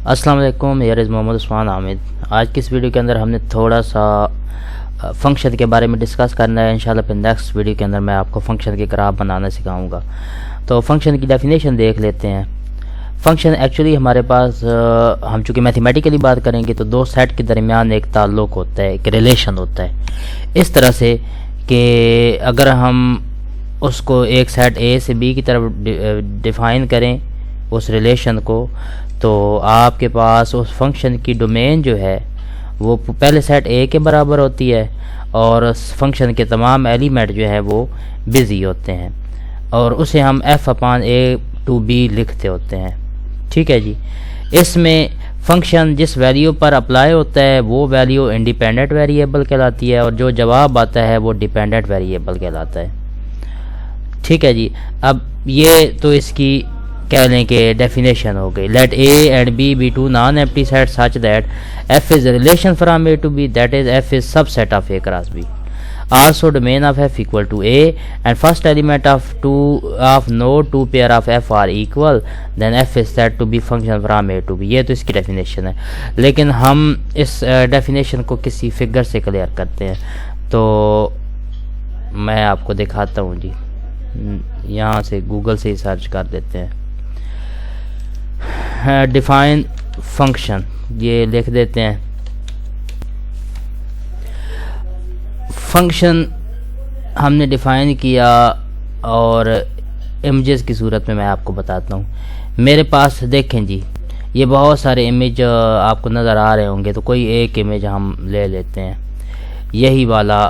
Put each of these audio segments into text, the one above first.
السلام علیکم، میرا محمد عثمان عامد۔ آج کی اس ویڈیو کے اندر ہم نے تھوڑا سا فنکشن کے بارے میں ڈسکس کرنا ہے۔ انشاءاللہ پھر نیکسٹ ویڈیو کے اندر میں آپ کو فنکشن کے گراف بنانا سکھاؤں گا۔ تو فنکشن کی ڈیفینیشن دیکھ لیتے ہیں۔ فنکشن ایکچولی ہمارے پاس ہم چونکہ میتھمیٹیکلی بات کریں گے تو دو سیٹ کے درمیان ایک تعلق ہوتا ہے، ایک ریلیشن ہوتا ہے، اس طرح سے کہ اگر ہم اس کو ایک سیٹ اے سے بی کی طرف ڈیفائن کریں اس ریلیشن کو، تو آپ کے پاس اس فنکشن کی ڈومین جو ہے وہ پہلے سیٹ اے کے برابر ہوتی ہے اور اس فنکشن کے تمام ایلیمنٹ جو ہے وہ بزی ہوتے ہیں، اور اسے ہم f/a/b لکھتے ہوتے ہیں۔ ٹھیک ہے جی۔ اس میں فنکشن جس ویلیو پر اپلائی ہوتا ہے وہ ویلیو انڈیپینڈنٹ ویریبل کہلاتی ہے، اور جو جواب آتا ہے وہ ڈیپینڈنٹ ویریبل کہلاتا ہے۔ ٹھیک ہے جی۔ اب یہ تو اس کی کہہ لیں کہ ڈیفینیشن ہو گئی۔ Let A and B be two non empty set such that F is relation from A to B, that is F is subset of A cross B. Also domain of f equal to a and first element of node 2 pair of f are equal, then f is said to be function from a to b۔ یہ تو اس کی definition ہے، لیکن ہم اس definition کو کسی figure سے clear کرتے ہیں۔ تو میں آپ کو دکھاتا ہوں جی، یہاں سے گوگل سے ہی سرچ کر دیتے ہیں۔ ڈیفائن فنکشن یہ لکھ دیتے ہیں۔ فنکشن ہم نے ڈیفائن کیا اور امیجز کی صورت میں آپ کو بتاتا ہوں۔ میرے پاس دیکھیں جی، یہ بہت سارے امیج آپ کو نظر آ رہے ہوں گے، تو کوئی ایک امیج ہم لے لیتے ہیں، یہی والا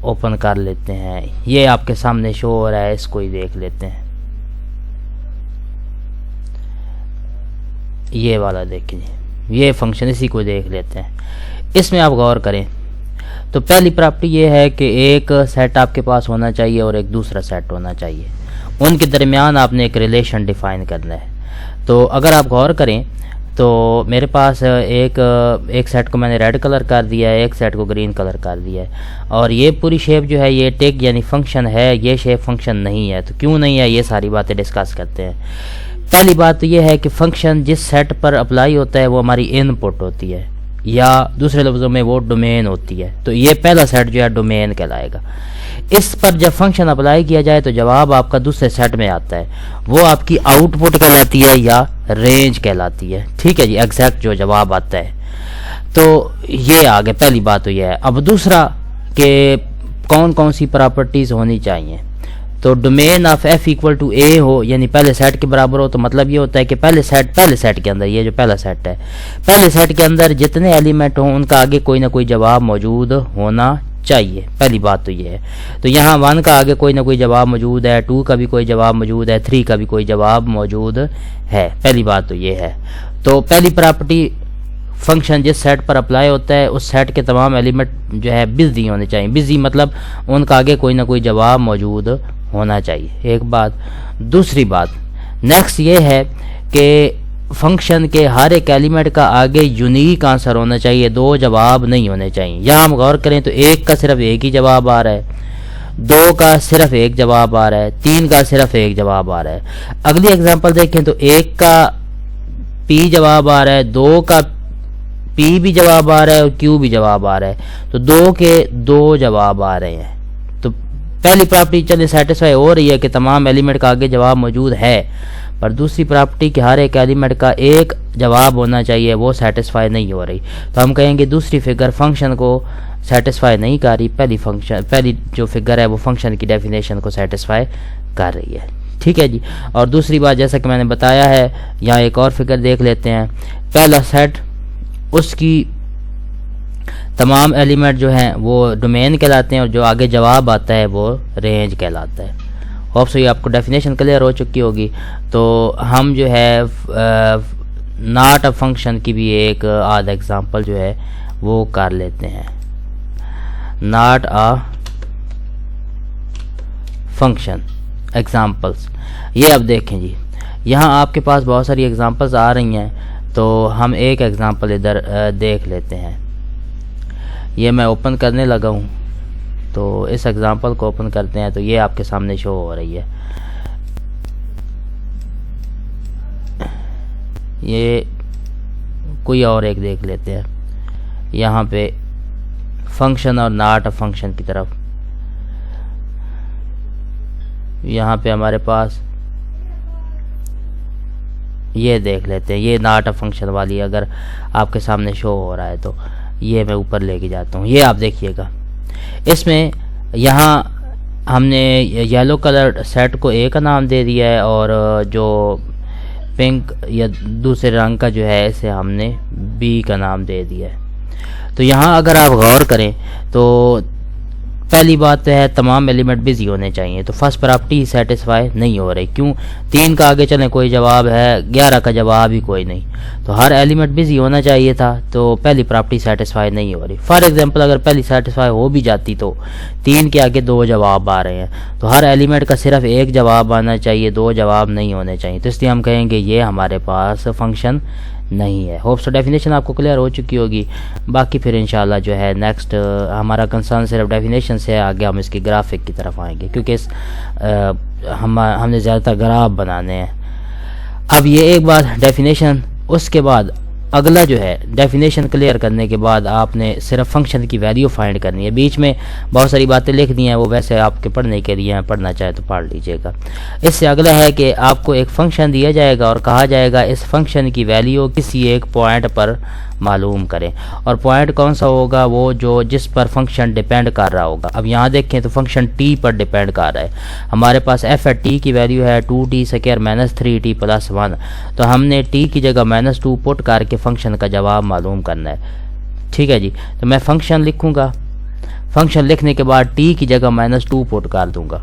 اوپن کر لیتے ہیں۔ یہ آپ کے سامنے شو ہو رہا ہے، اس کو ہی دیکھ لیتے ہیں۔ یہ والا دیکھیں جی، یہ فنکشن، اسی کو دیکھ لیتے ہیں۔ اس میں آپ غور کریں تو پہلی پراپرٹی یہ ہے کہ ایک سیٹ آپ کے پاس ہونا چاہیے اور ایک دوسرا سیٹ ہونا چاہیے، ان کے درمیان آپ نے ایک ریلیشن ڈیفائن کرنا ہے۔ تو اگر آپ غور کریں تو میرے پاس ایک سیٹ کو میں نے ریڈ کلر کر دیا ہے، ایک سیٹ کو گرین کلر کر دیا ہے، اور یہ پوری شیپ جو ہے یہ ٹیک یعنی فنکشن ہے، یہ شیپ فنکشن نہیں ہے۔ تو کیوں نہیں ہے، یہ ساری باتیں ڈسکس کرتے ہیں۔ پہلی بات تو یہ ہے کہ فنکشن جس سیٹ پر اپلائی ہوتا ہے وہ ہماری ان پٹ ہوتی ہے، یا دوسرے لفظوں میں وہ ڈومین ہوتی ہے۔ تو یہ پہلا سیٹ جو ہے ڈومین کہلائے گا۔ اس پر جب فنکشن اپلائی کیا جائے تو جواب آپ کا دوسرے سیٹ میں آتا ہے، وہ آپ کی آؤٹ پٹ کہلاتی ہے یا رینج کہلاتی ہے۔ ٹھیک ہے جی، ایگزیکٹ جو جواب آتا ہے۔ تو یہ آگے پہلی بات تو یہ ہے۔ اب دوسرا کہ کون کون سی پراپرٹیز ہونی چاہیے، تو domain of f equal to A ہو، یعنی پہلے سیٹ کے برابر ہو، تو مطلب یہ ہوتا ہے کہ پہلے سیٹ کے اندر، یہ جو پہلا سیٹ ہے، پہلے سیٹ کے اندر جتنے ایلیمنٹ ہوں ان کا آگے کوئی نہ کوئی جواب موجود ہونا چاہیے۔ پہلی بات تو یہ ہے۔ تو یہاں 1 کا آگے کوئی نہ کوئی جواب موجود ہے، 2 کا بھی کوئی جواب موجود ہے، 3 کا بھی کوئی جواب موجود ہے۔ پہلی بات تو یہ ہے۔ تو پہلی پراپرٹی، فنکشن جس سیٹ پر اپلائی ہوتا ہے اس سیٹ کے تمام ایلیمنٹ جو ہے بزی ہونے چاہیے۔ بزی مطلب ان کا آگے کوئی نہ کوئی جواب موجود ہونا چاہیے، ایک بات۔ دوسری بات نیکسٹ یہ ہے کہ فنکشن کے ہر ایک ایلیمنٹ کا آگے یونیک آنسر ہونا چاہیے، 2 جواب نہیں ہونے چاہیے۔ یہاں ہم غور کریں تو 1 کا صرف ایک ہی جواب آ رہا ہے، 2 کا صرف ایک جواب آ رہا ہے، 3 کا صرف ایک جواب آ رہا ہے۔ اگلی ایگزامپل دیکھیں تو 1 کا پی جواب آ رہا ہے، 2 کا پی بھی جواب آ رہا ہے اور کیو بھی جواب آ رہا ہے، تو 2 کے 2 جواب آ رہے ہیں۔ تو پہلی پراپرٹی چلے سیٹسفائی ہو رہی ہے کہ تمام ایلیمنٹ کا آگے جواب موجود ہے، پر دوسری پراپرٹی کہ ہر ایک ایلیمنٹ کا ایک جواب ہونا چاہیے وہ سیٹسفائی نہیں ہو رہی۔ تو ہم کہیں گے دوسری فگر فنکشن کو سیٹسفائی نہیں کر رہی، پہلی جو فگر ہے وہ فنکشن کی ڈیفینیشن کو سیٹسفائی کر رہی ہے۔ ٹھیک ہے جی۔ اور دوسری بات جیسا کہ میں نے بتایا ہے، یہاں ایک اور فگر دیکھ لیتے ہیں۔ پہلا سیٹ، اس کی تمام ایلیمنٹ جو ہیں وہ ڈومین کہلاتے ہیں، اور جو آگے جواب آتا ہے وہ رینج کہلاتا ہے۔ ہوپ سو یہ آپ کو ڈیفینیشن کلیئر ہو چکی ہوگی۔ تو ہم جو ہے ناٹ اے فنکشن کی بھی ایک آدھ ایگزامپل جو ہے وہ کر لیتے ہیں۔ ناٹ اے فنکشن ایگزامپلس، یہ اب دیکھیں جی، یہاں آپ کے پاس بہت ساری ایگزامپلس آ رہی ہیں، تو ہم ایک ایگزامپل ادھر دیکھ لیتے ہیں۔ یہ میں اوپن کرنے لگا ہوں، تو اس ایگزامپل کو اوپن کرتے ہیں تو یہ آپ کے سامنے شو ہو رہی ہے۔ یہ کوئی اور ایک دیکھ لیتے ہیں یہاں پہ فنکشن اور ناٹ آف فنکشن کی طرف. یہاں پہ ہمارے پاس یہ دیکھ لیتے ہیں, یہ ناٹ آف فنکشن والی اگر آپ کے سامنے شو ہو رہا ہے تو یہ میں اوپر لے کے جاتا ہوں. یہ آپ دیکھیے گا اس میں یہاں ہم نے یلو کلر سیٹ کو اے کا نام دے دیا ہے اور جو پنک یا دوسرے رنگ کا جو ہے اسے ہم نے بی کا نام دے دیا ہے. تو یہاں اگر آپ غور کریں تو پہلی بات ہے تمام ایلیمنٹ بزی ہونے چاہیے. تو فرسٹ پراپرٹی سیٹسفائی نہیں ہو رہی. کیوں؟ 3 کا آگے چلیں کوئی جواب ہے, 11 کا جواب ہی کوئی نہیں. تو ہر ایلیمنٹ بزی ہونا چاہیے تھا, تو پہلی پراپرٹی سیٹسفائی نہیں ہو رہی. فار ایگزامپل اگر پہلی سیٹسفائی ہو بھی جاتی تو 3 کے آگے 2 جواب آ رہے ہیں, تو ہر ایلیمنٹ کا صرف 1 جواب آنا چاہیے, 2 جواب نہیں ہونے چاہیے. تو اس لیے ہم کہیں گے یہ ہمارے پاس فنکشن نہیں ہے. ہوپ سو ڈیفینیشن آپ کو کلیئر ہو چکی ہوگی. باقی پھر انشاءاللہ جو ہے نیکسٹ ہمارا کنسرن صرف ڈیفینیشن سے ہے, آگے ہم اس کی گرافک کی طرف آئیں گے کیونکہ ہم نے زیادہ تر گراف بنانے ہیں. اب یہ ایک بات ڈیفینیشن, اس کے بعد اگلا جو ہے ڈیفینیشن کلیئر کرنے کے بعد آپ نے صرف فنکشن کی ویلیو فائنڈ کرنی ہے. بیچ میں بہت ساری باتیں لکھ دی ہیں, وہ ویسے آپ کے پڑھنے کے لیے ہیں, پڑھنا چاہے تو پڑھ لیجئے گا. اس سے اگلا ہے کہ آپ کو ایک فنکشن دیا جائے گا اور کہا جائے گا اس فنکشن کی ویلیو کسی ایک پوائنٹ پر معلوم کریں, اور پوائنٹ کون سا ہوگا؟ وہ جو جس پر فنکشن ڈیپینڈ کر رہا ہوگا. اب یہاں دیکھیں تو فنکشن ٹی پر ڈیپینڈ کر رہا ہے. ہمارے پاس ایف ایٹ ٹی کی ویلیو ہے 2t square minus 3t plus 1. تو ہم نے ٹی کی جگہ -2 پٹ کر کے فنکشن کا جواب معلوم کرنا ہے. ٹھیک ہے جی, تو میں فنکشن لکھوں گا. فنکشن لکھنے کے بعد ٹی کی جگہ -2 پٹ کر دوں گا.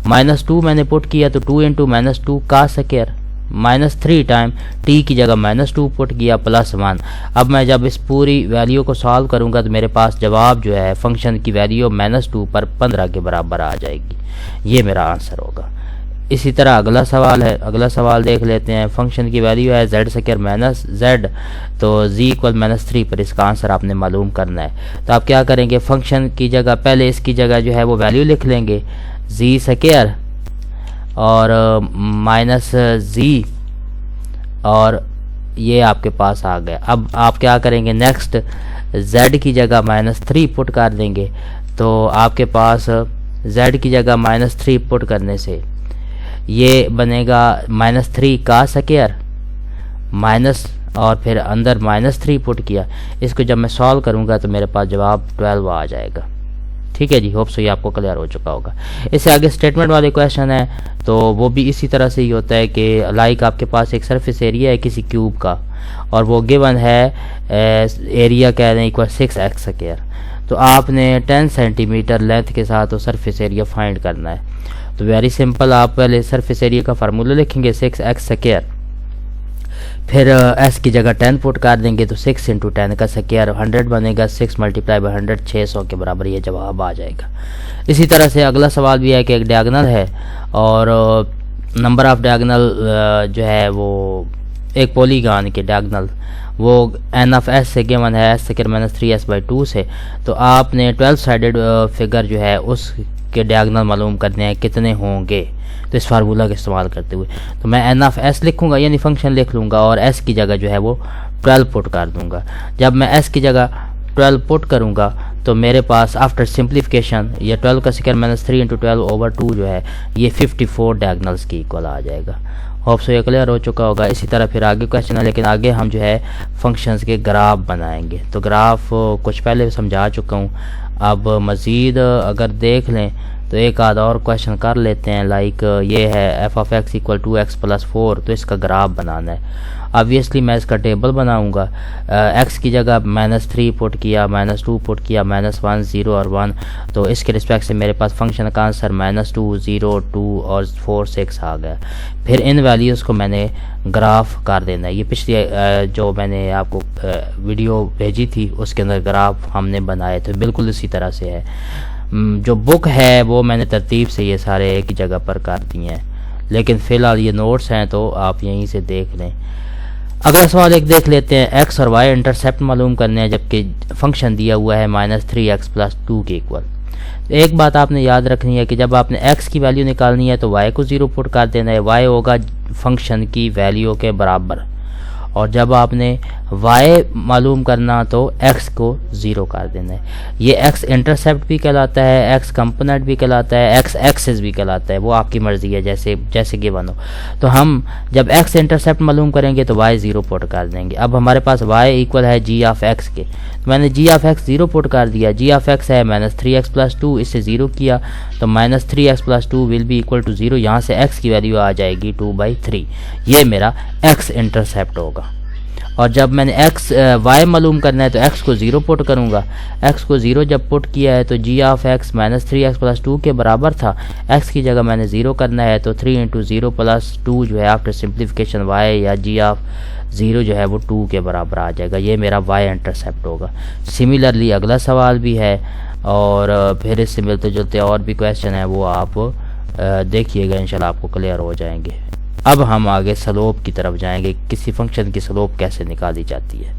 -2 میں نے پٹ کیا تو 2 × -2 کا سکوائر -3 ٹائم ٹی کی جگہ -2 پٹ کیا پلس 1. اب میں جب اس پوری ویلیو کو سالو کروں گا تو میرے پاس جواب جو ہے فنکشن کی ویلیو -2 پر 15 کے برابر آ جائے گی. یہ میرا آنسر ہوگا. اسی طرح اگلا سوال ہے, اگلا سوال دیکھ لیتے ہیں. فنکشن کی ویلیو ہے z² مائنس z, تو z = -3 پر اس کا آنسر آپ نے معلوم کرنا ہے. تو آپ کیا کریں گے؟ فنکشن کی جگہ پہلے اس کی جگہ جو ہے وہ ویلیو لکھ لیں گے z² اور -z, اور یہ آپ کے پاس آ گیا. اب آپ کیا کریں گے؟ نیکسٹ z کی جگہ -3 پٹ کر دیں گے. تو آپ کے پاس z کی جگہ -3 پٹ کرنے سے یہ بنے گا -3 کا سکوائر مائنس, اور پھر اندر -3 پٹ کیا. اس کو جب میں سالو کروں گا تو میرے پاس جواب 12 آ جائے گا. ٹھیک ہے جی, ہوپ سو یہ آپ کو کلیئر ہو چکا ہوگا. اس سے آگے اسٹیٹمنٹ والے کویشچن ہیں, تو وہ بھی اسی طرح سے ہی ہوتا ہے کہ لائک آپ کے پاس ایک سرفیس ایریا ہے کسی کیوب کا, اور وہ گیون ہے ایریا کہہ رہے ہیں =6x². تو آپ نے 10 سینٹی میٹر لینتھ کے ساتھ وہ سرفیس ایریا فائنڈ کرنا ہے. تو ویری سمپل, آپ پہلے سرفیس ایریا کا فارمولہ لکھیں گے 6x², پھر ایس کی جگہ 10 پٹ کر دیں گے تو 6 × 10 کا سکوائر 100 بنے گا. 6 × 100 600 کے برابر یہ جواب آ جائے گا. اسی طرح سے اگلا سوال بھی ہے کہ ایک ڈیاگنل ہے اور نمبر آف ڈیاگنل جو ہے وہ ایک پولیگان کے ڈیاگنل وہ n(s) سے گیون ہے s² - 3s/2 سے. تو آپ نے 12 سائیڈڈ فگر جو ہے اس کے ڈیاگنل معلوم کرنے ہیں کتنے ہوں گے. تو اس فارمولہ کا استعمال کرتے ہوئے تو میں n(s) لکھوں گا, یعنی فنکشن لکھ لوں گا, اور s کی جگہ جو ہے وہ 12 پٹ کر دوں گا. جب میں s کی جگہ 12 پٹ کروں گا تو میرے پاس آفٹر سمپلیفیکیشن یہ 12 کا سکوائر -3 × 12/2 جو ہے یہ 54 ڈیاگنلز کی ایکول آ جائے گا. ہوپ سو یہ کلیئر ہو چکا ہوگا. اسی طرح پھر آگے کویشچن ہے, لیکن آگے ہم جو ہے فنکشنز کے گراف بنائیں گے. تو گراف کچھ پہلے سمجھا چکا ہوں, اب مزید اگر دیکھ لیں تو ایک آدھ اور کویشچن کر لیتے ہیں. لائک یہ ہے f(x) = x + 4, تو اس کا گراف بنانا ہے. آبویسلی میں اس کا ٹیبل بناؤں گا. x کی جگہ -3 پٹ کیا, -2 پٹ کیا, -1 0 اور 1, تو اس کے رسپیکٹ سے میرے پاس فنکشن کا آنسر -2 0 2 اور 4 6 آ گیا. پھر ان ویلیوز کو میں نے گراف کر دینا ہے. یہ پچھلی جو میں نے آپ کو ویڈیو بھیجی تھی اس کے اندر گراف ہم نے بنائے تھے, بالکل اسی طرح سے ہے. جو بک ہے وہ میں نے ترتیب سے یہ سارے ایک جگہ پر کر دیے ہیں, لیکن فی الحال یہ نوٹس ہیں تو آپ یہیں سے دیکھ لیں. اگلا سوال ایک دیکھ لیتے ہیں. ایکس اور وائی انٹرسیپٹ معلوم کرنے ہیں جبکہ فنکشن دیا ہوا ہے -3x + 2 کے ایکول. ایک بات آپ نے یاد رکھنی ہے کہ جب آپ نے ایکس کی ویلیو نکالنی ہے تو وائی کو 0 پٹ کر دینا ہے. وائی ہوگا فنکشن کی ویلیو کے برابر, اور جب آپ نے y معلوم کرنا تو x کو 0 کر دینا ہے. یہ x انٹرسیپٹ بھی کہلاتا ہے, x کمپوننٹ بھی کہلاتا ہے, x ایکسس بھی کہلاتا ہے, وہ آپ کی مرضی ہے جیسے گیون ہو. تو ہم جب x انٹرسیپٹ معلوم کریں گے تو y 0 پٹ کر دیں گے. اب ہمارے پاس y ایکول ہے g آف x کے, تو میں نے g آف x 0 پٹ کر دیا. g آف x ہے -3x+2, اس سے 0 کیا تو -3x+2 will be equal to 0. یہاں سے x کی ویلیو آ جائے گی 2/3. یہ میرا x انٹرسیپٹ ہوگا. اور جب میں نے y معلوم کرنا ہے تو x کو 0 پٹ کروں گا. x کو 0 جب پٹ کیا ہے تو g آف x -3x+2 کے برابر تھا, x کی جگہ میں نے 0 کرنا ہے تو 3 × 0+2 جو ہے آفٹر سمپلیفیکیشن y یا g آف 0 جو ہے وہ 2 کے برابر آ جائے گا. یہ میرا y انٹرسیپٹ ہوگا. سملرلی اگلا سوال بھی ہے اور پھر اس سے ملتے جلتے اور بھی کویسچن ہیں, وہ آپ دیکھیے گا, انشاءاللہ آپ کو کلیئر ہو جائیں گے. اب ہم آگے سلوپ کی طرف جائیں گے, کسی فنکشن کی سلوپ کیسے نکالی جاتی ہے.